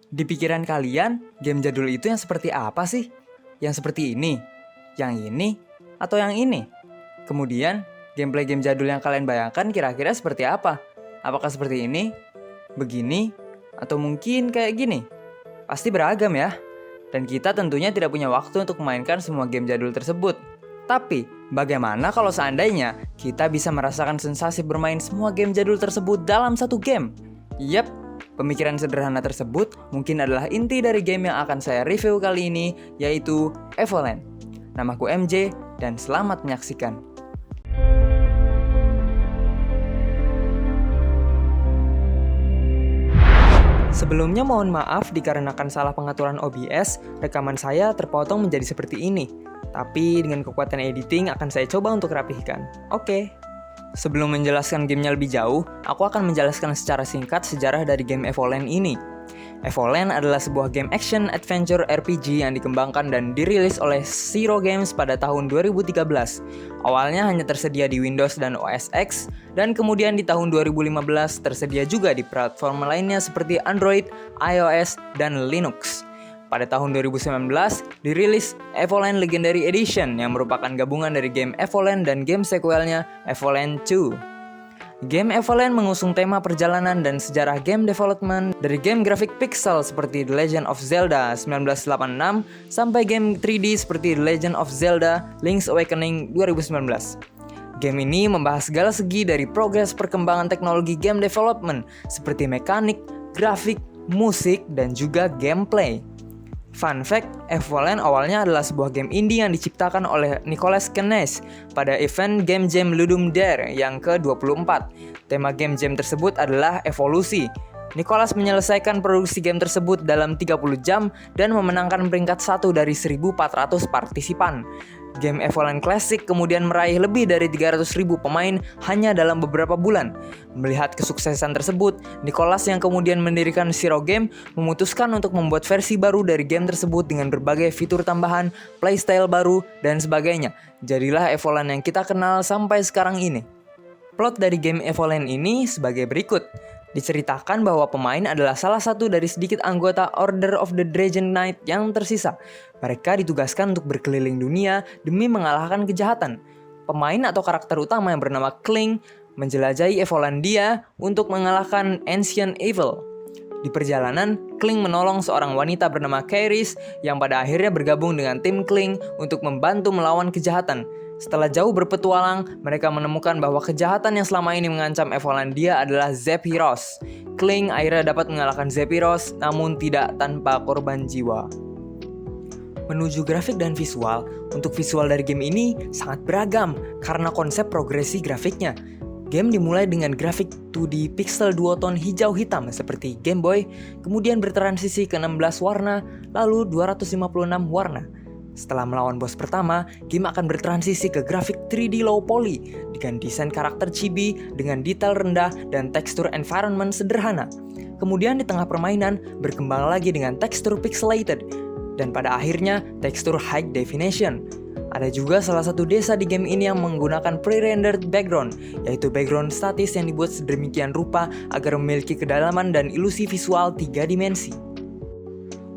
Di pikiran kalian, game jadul itu yang seperti apa sih? Yang seperti ini? Yang ini? Atau yang ini? Kemudian, gameplay game jadul yang kalian bayangkan kira-kira seperti apa? Apakah seperti ini? Begini? Atau mungkin kayak gini? Pasti beragam ya. Dan kita tentunya tidak punya waktu untuk memainkan semua game jadul tersebut. Tapi, bagaimana kalau seandainya kita bisa merasakan sensasi bermain semua game jadul tersebut dalam satu game? Yap, pemikiran sederhana tersebut mungkin adalah inti dari game yang akan saya review kali ini, yaitu Evoland. Namaku MJ, dan selamat menyaksikan. Sebelumnya mohon maaf dikarenakan salah pengaturan OBS, rekaman saya terpotong menjadi seperti ini. Tapi dengan kekuatan editing akan saya coba untuk rapihkan. Oke. Sebelum menjelaskan gamenya lebih jauh, aku akan menjelaskan secara singkat sejarah dari game Evoland ini. Evoland adalah sebuah game action adventure RPG yang dikembangkan dan dirilis oleh Zero Games pada tahun 2013. Awalnya hanya tersedia di Windows dan OS X, dan kemudian di tahun 2015 tersedia juga di platform lainnya seperti Android, iOS, dan Linux. Pada tahun 2019, dirilis Evoland Legendary Edition yang merupakan gabungan dari game Evoland dan game sequelnya Evoland 2. Game Evoland mengusung tema perjalanan dan sejarah game development dari game grafik pixel seperti The Legend of Zelda 1986 sampai game 3D seperti The Legend of Zelda Link's Awakening 2019. Game ini membahas segala segi dari progres perkembangan teknologi game development seperti mekanik, grafik, musik, dan juga gameplay. Fun fact, Evoland awalnya adalah sebuah game indie yang diciptakan oleh Nicolas Knees pada event Game Jam Ludum Dare yang ke-24. Tema game jam tersebut adalah evolusi. Nicolas menyelesaikan produksi game tersebut dalam 30 jam dan memenangkan peringkat 1 dari 1.400 partisipan. Game Evoland Classic kemudian meraih lebih dari 300.000 pemain hanya dalam beberapa bulan. Melihat kesuksesan tersebut, Nicolas yang kemudian mendirikan Zero Game memutuskan untuk membuat versi baru dari game tersebut dengan berbagai fitur tambahan, playstyle baru, dan sebagainya. Jadilah Evoland yang kita kenal sampai sekarang ini. Plot dari game Evoland ini sebagai berikut. Diceritakan bahwa pemain adalah salah satu dari sedikit anggota Order of the Dragon Knight yang tersisa. Mereka ditugaskan untuk berkeliling dunia demi mengalahkan kejahatan. Pemain atau karakter utama yang bernama Kling menjelajahi Evolandia untuk mengalahkan Ancient Evil. Di perjalanan, Kling menolong seorang wanita bernama Kairis yang pada akhirnya bergabung dengan tim Kling untuk membantu melawan kejahatan. Setelah jauh berpetualang, mereka menemukan bahwa kejahatan yang selama ini mengancam Evolandia adalah Zephyros. Kling akhirnya dapat mengalahkan Zephyros, namun tidak tanpa korban jiwa. Menuju grafik dan visual, untuk visual dari game ini sangat beragam karena konsep progresi grafiknya. Game dimulai dengan grafik 2D pixel duotone hijau hitam seperti Game Boy, kemudian bertransisi ke 16 warna, lalu 256 warna. Setelah melawan bos pertama, game akan bertransisi ke grafik 3D low poly dengan desain karakter chibi dengan detail rendah dan tekstur environment sederhana. Kemudian di tengah permainan berkembang lagi dengan tekstur pixelated dan pada akhirnya tekstur high definition. Ada juga salah satu desa di game ini yang menggunakan pre-rendered background, yaitu background statis yang dibuat sedemikian rupa agar memiliki kedalaman dan ilusi visual 3 dimensi.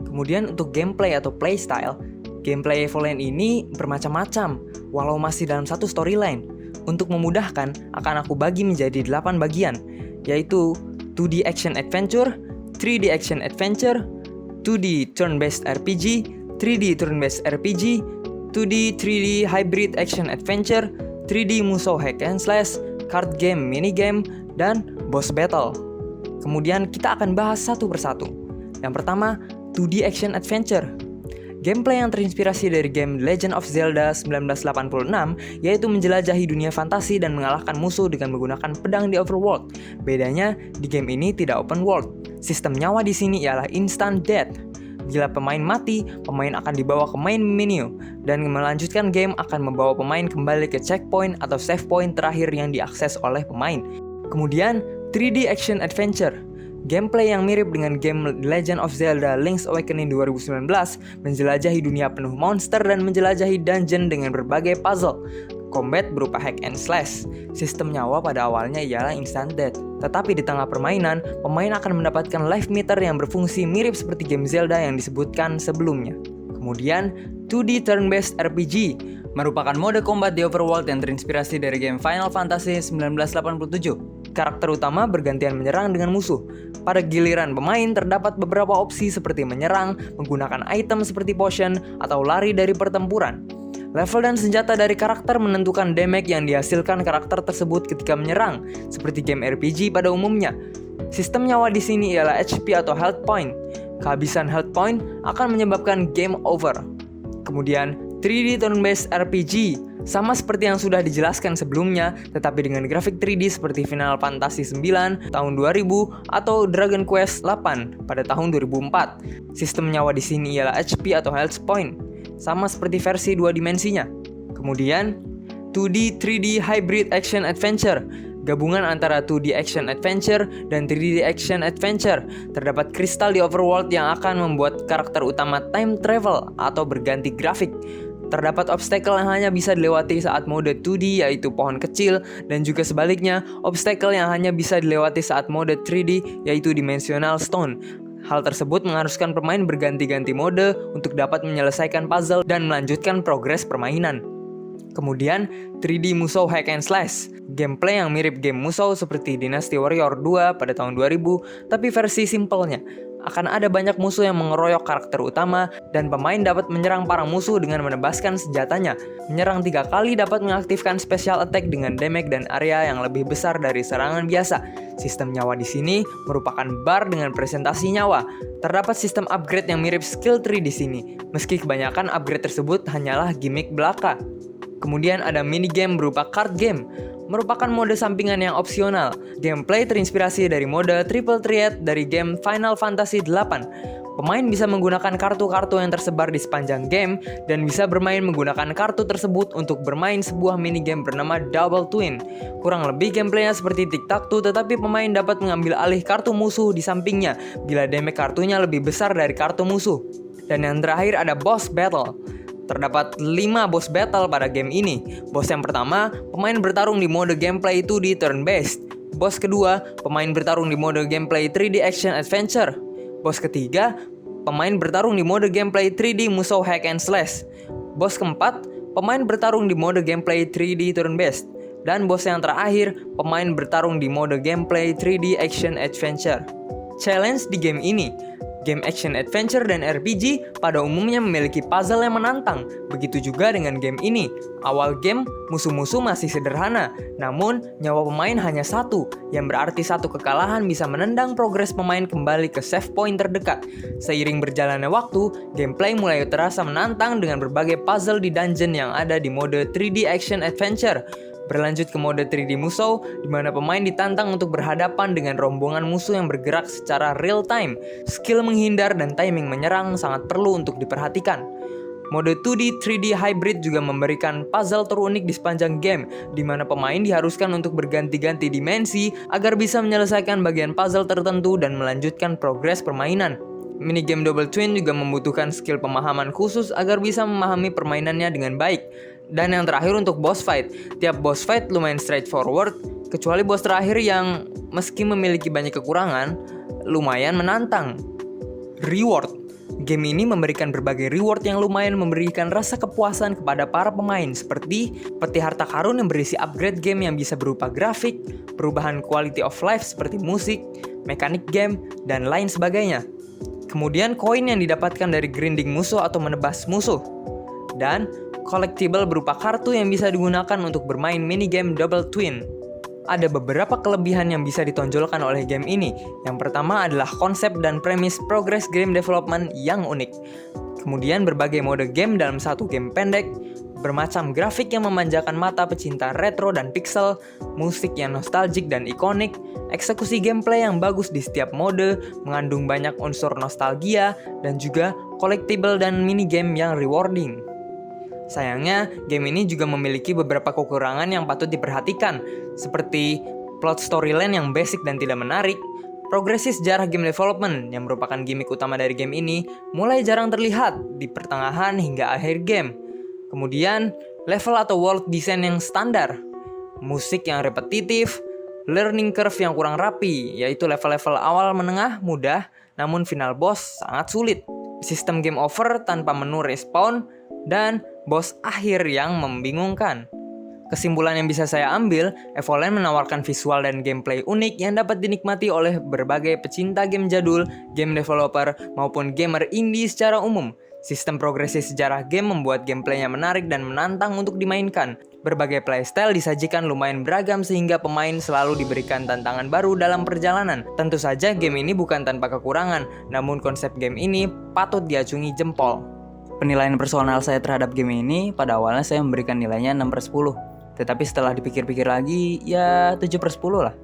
Kemudian untuk gameplay atau playstyle, gameplay Evoland ini bermacam-macam, walau masih dalam satu storyline. Untuk memudahkan, akan aku bagi menjadi 8 bagian, yaitu 2D Action Adventure, 3D Action Adventure, 2D Turn-Based RPG, 3D Turn-Based RPG, 2D 3D Hybrid Action Adventure, 3D Musou Hack and Slash, Card Game Minigame, dan Boss Battle. Kemudian kita akan bahas satu persatu. Yang pertama, 2D Action Adventure. Gameplay yang terinspirasi dari game Legend of Zelda 1986, yaitu menjelajahi dunia fantasi dan mengalahkan musuh dengan menggunakan pedang di overworld. Bedanya, di game ini tidak open world. Sistem nyawa di sini ialah instant death. Bila pemain mati, pemain akan dibawa ke main menu, dan melanjutkan game akan membawa pemain kembali ke checkpoint atau save point terakhir yang diakses oleh pemain. Kemudian, 3D Action Adventure. Gameplay yang mirip dengan game Legend of Zelda Link's Awakening 2019 menjelajahi dunia penuh monster dan menjelajahi dungeon dengan berbagai puzzle. Combat berupa hack and slash. Sistem nyawa pada awalnya ialah instant death. Tetapi di tengah permainan, pemain akan mendapatkan life meter yang berfungsi mirip seperti game Zelda yang disebutkan sebelumnya. Kemudian, 2D turn-based RPG merupakan mode combat di overworld yang terinspirasi dari game Final Fantasy 1987. Karakter utama bergantian menyerang dengan musuh. Pada giliran pemain terdapat beberapa opsi seperti menyerang, menggunakan item seperti potion, atau lari dari pertempuran. Level dan senjata dari karakter menentukan damage yang dihasilkan karakter tersebut ketika menyerang, seperti game RPG pada umumnya. Sistem nyawa di sini ialah HP atau health point. Kehabisan health point akan menyebabkan game over. Kemudian, 3D turn-based RPG sama seperti yang sudah dijelaskan sebelumnya, tetapi dengan grafik 3D seperti Final Fantasy 9 tahun 2000 atau Dragon Quest 8 pada tahun 2004. Sistem nyawa di sini ialah HP atau health point, sama seperti versi 2 dimensinya. Kemudian, 2D 3D Hybrid Action Adventure, gabungan antara 2D Action Adventure dan 3D Action Adventure. Terdapat kristal di overworld yang akan membuat karakter utama time travel atau berganti grafik. Terdapat obstacle yang hanya bisa dilewati saat mode 2D yaitu pohon kecil, dan juga sebaliknya, obstacle yang hanya bisa dilewati saat mode 3D yaitu dimensional stone. Hal tersebut mengharuskan pemain berganti-ganti mode untuk dapat menyelesaikan puzzle dan melanjutkan progres permainan. Kemudian, 3D Musou Hack and Slash, gameplay yang mirip game Musou seperti Dynasty Warrior 2 pada tahun 2000, tapi versi simpelnya. Akan ada banyak musuh yang mengeroyok karakter utama, dan pemain dapat menyerang para musuh dengan menebaskan senjatanya. Menyerang 3 kali dapat mengaktifkan special attack dengan damage dan area yang lebih besar dari serangan biasa. Sistem nyawa di sini merupakan bar dengan presentasi nyawa. Terdapat sistem upgrade yang mirip skill tree di sini, meski kebanyakan upgrade tersebut hanyalah gimmick belaka. Kemudian ada minigame berupa card game, merupakan mode sampingan yang opsional. Gameplay terinspirasi dari mode Triple Threat dari game Final Fantasy 8. Pemain bisa menggunakan kartu-kartu yang tersebar di sepanjang game dan bisa bermain menggunakan kartu tersebut untuk bermain sebuah minigame bernama Double Twin. Kurang lebih gameplaynya seperti tic-tac-toe, tetapi pemain dapat mengambil alih kartu musuh di sampingnya bila damage kartunya lebih besar dari kartu musuh. Dan yang terakhir ada boss battle. Terdapat 5 boss battle pada game ini. Boss yang pertama, pemain bertarung di mode gameplay 2D turn-based. Boss kedua, pemain bertarung di mode gameplay 3D action adventure. Boss ketiga, pemain bertarung di mode gameplay 3D Musou Hack and Slash. Boss keempat, pemain bertarung di mode gameplay 3D turn-based. Dan boss yang terakhir, pemain bertarung di mode gameplay 3D action adventure. Challenge di game ini: game action adventure dan RPG pada umumnya memiliki puzzle yang menantang. Begitu juga dengan game ini. Awal game, musuh-musuh masih sederhana, namun nyawa pemain hanya 1, yang berarti 1 kekalahan bisa menendang progres pemain kembali ke save point terdekat. Seiring berjalannya waktu, gameplay mulai terasa menantang dengan berbagai puzzle di dungeon yang ada di mode 3D action adventure. Berlanjut ke mode 3D Musou, di mana pemain ditantang untuk berhadapan dengan rombongan musuh yang bergerak secara real time. Skill menghindar dan timing menyerang sangat perlu untuk diperhatikan. Mode 2D 3D Hybrid juga memberikan puzzle terunik di sepanjang game, di mana pemain diharuskan untuk berganti-ganti dimensi agar bisa menyelesaikan bagian puzzle tertentu dan melanjutkan progres permainan. Minigame Double Twin juga membutuhkan skill pemahaman khusus agar bisa memahami permainannya dengan baik. Dan yang terakhir untuk boss fight. Tiap boss fight lumayan straightforward, kecuali boss terakhir yang meski memiliki banyak kekurangan, lumayan menantang. Reward. Game ini memberikan berbagai reward yang lumayan memberikan rasa kepuasan kepada para pemain, seperti peti harta karun yang berisi upgrade game yang bisa berupa grafik, perubahan quality of life seperti musik, mekanik game, dan lain sebagainya. Kemudian koin yang didapatkan dari grinding musuh atau menebas musuh. Dan collectible berupa kartu yang bisa digunakan untuk bermain minigame Double Twin. Ada beberapa kelebihan yang bisa ditonjolkan oleh game ini. Yang pertama adalah konsep dan premis progress game development yang unik. Kemudian berbagai mode game dalam satu game pendek, bermacam grafik yang memanjakan mata pecinta retro dan pixel, musik yang nostalgic dan ikonik, eksekusi gameplay yang bagus di setiap mode, mengandung banyak unsur nostalgia, dan juga collectible dan minigame yang rewarding. Sayangnya, game ini juga memiliki beberapa kekurangan yang patut diperhatikan, seperti plot storyline yang basic dan tidak menarik, progresi sejarah game development yang merupakan gimmick utama dari game ini mulai jarang terlihat di pertengahan hingga akhir game. Kemudian, level atau world design yang standar, musik yang repetitif, learning curve yang kurang rapi, yaitu level-level awal menengah mudah, namun final boss sangat sulit, sistem game over tanpa menu respawn, dan boss akhir yang membingungkan. Kesimpulan yang bisa saya ambil, Evoland menawarkan visual dan gameplay unik yang dapat dinikmati oleh berbagai pecinta game jadul, game developer, maupun gamer indie secara umum. Sistem progresi sejarah game membuat gameplaynya menarik dan menantang untuk dimainkan. Berbagai playstyle disajikan lumayan beragam sehingga pemain selalu diberikan tantangan baru dalam perjalanan. Tentu saja game ini bukan tanpa kekurangan, namun konsep game ini patut diacungi jempol. Penilaian personal saya terhadap game ini, pada awalnya saya memberikan nilainya 6/10. Tetapi setelah dipikir-pikir lagi, ya 7/10 lah.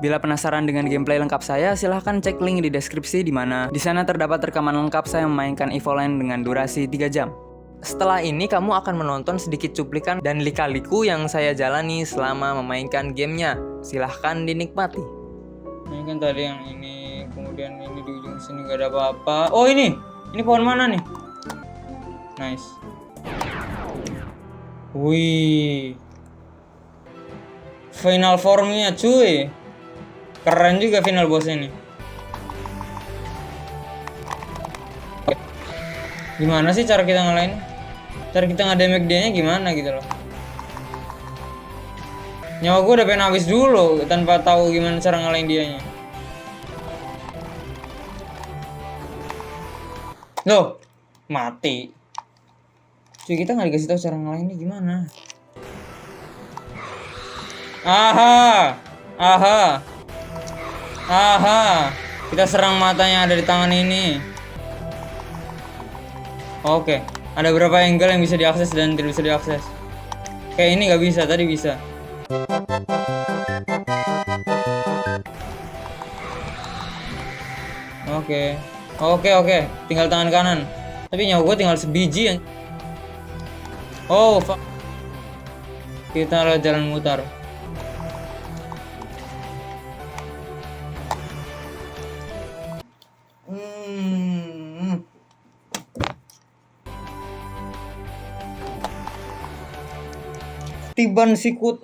Bila penasaran dengan gameplay lengkap saya, silahkan cek link di deskripsi di mana di sana terdapat rekaman lengkap saya memainkan Evoland dengan durasi 3 jam. Setelah ini kamu akan menonton sedikit cuplikan dan lika-liku yang saya jalani selama memainkan gamenya. Silahkan dinikmati. Ini kan tadi yang ini, kemudian ini di ujung sini gak ada apa-apa. Oh ini pohon mana nih? Nice. Wih, final formnya cuy, keren juga final boss ini. Gimana sih cara kita ngalahin? Cara kita nge-damage dia-nya gimana gitu loh. Nyawa gue udah pengen habis dulu tanpa tahu gimana cara ngalahin dianya. Loh, mati. Cuy, kita nggak dikasih tahu cara ngalahinnya gimana. Aha. Kita serang matanya ada di tangan ini. Oke, ada berapa angle yang bisa diakses dan tidak bisa diakses. Kayak ini nggak bisa, tadi bisa. Oke. Tinggal tangan kanan. Tapi nyawa gue tinggal sebiji ya. Oh, fuck. Kita lewat jalan mutar. Tiban sikut.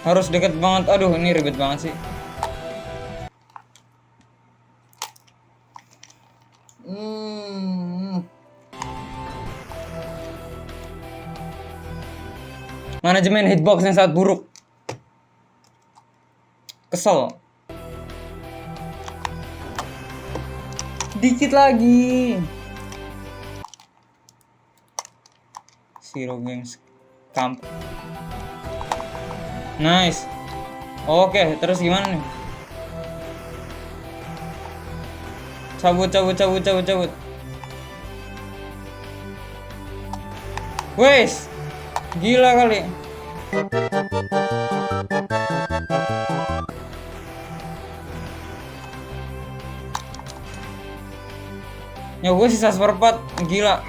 Harus deket banget. Aduh, ini ribet banget sih. Manajemen hitbox yang sangat buruk. Kesel. Dikit lagi. Zero Games Camp. Nice. Oke, terus gimana nih? Cabut. Wes. Gila kali. Ya gue sisa seperempat. Gila.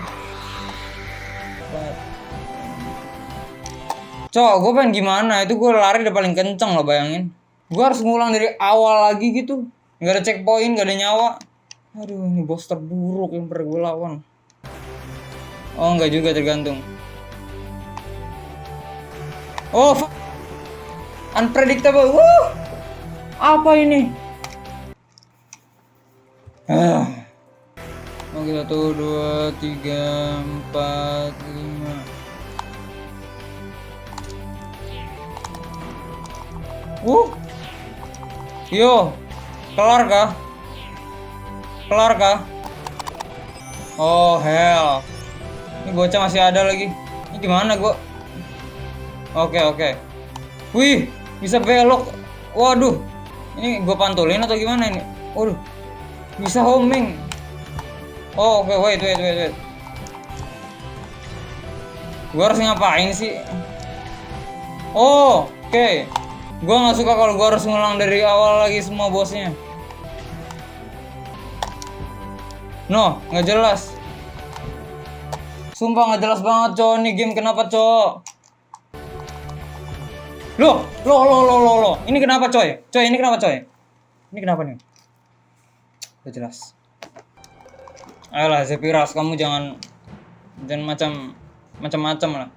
Cok, gue pengen gimana? Itu gue lari udah paling kenceng loh, bayangin. Gue harus ngulang dari awal lagi gitu. Gak ada checkpoint, gak ada nyawa. Aduh, ini bos terburuk yang pernah gue lawan. Oh, enggak juga, tergantung. Oh, unpredictable. Apa ini? Oke, 1, 2, 3, 4, 5. Yo, kelar kah? Oh hell, ini bocah masih ada lagi. Ini gimana gua? Oke. Wih, bisa belok. Waduh, ini gua pantulin atau gimana ini? Waduh, bisa homing. Oh oke, wait. Gua harus ngapain sih? Oh, oke. Gua nggak suka kalau gua harus ngulang dari awal lagi semua bosnya. No, nggak jelas. Sumpah nggak jelas banget, cowok. Nih game kenapa, cowok? Loh. Ini kenapa, coy? Ini kenapa nih? Gak jelas. Ayolah, Zepiras, kamu jangan Jangan macam-macam lah.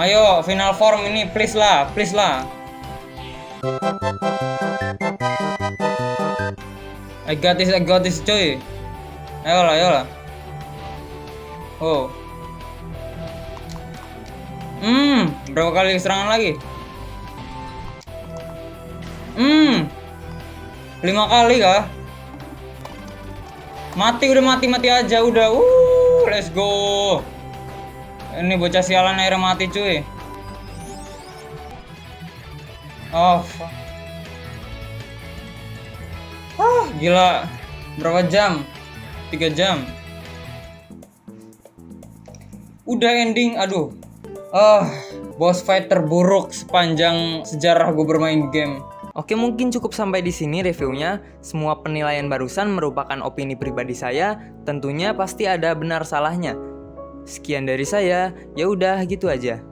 Ayo, final form ini please lah, please lah. I got this coy. Ayolah. Oh. Berapa kali serangan lagi? 5 kali kah? Udah mati aja udah. Let's go. Ini bocah sialan akhirnya mati cuy. Oh, fuck. Gila. Berapa jam? 3 jam. Udah ending, aduh. Boss fight terburuk sepanjang sejarah gue bermain game. Oke, mungkin cukup sampai di sini reviewnya. Semua penilaian barusan merupakan opini pribadi saya, tentunya pasti ada benar salahnya. Sekian dari saya, ya udah gitu aja.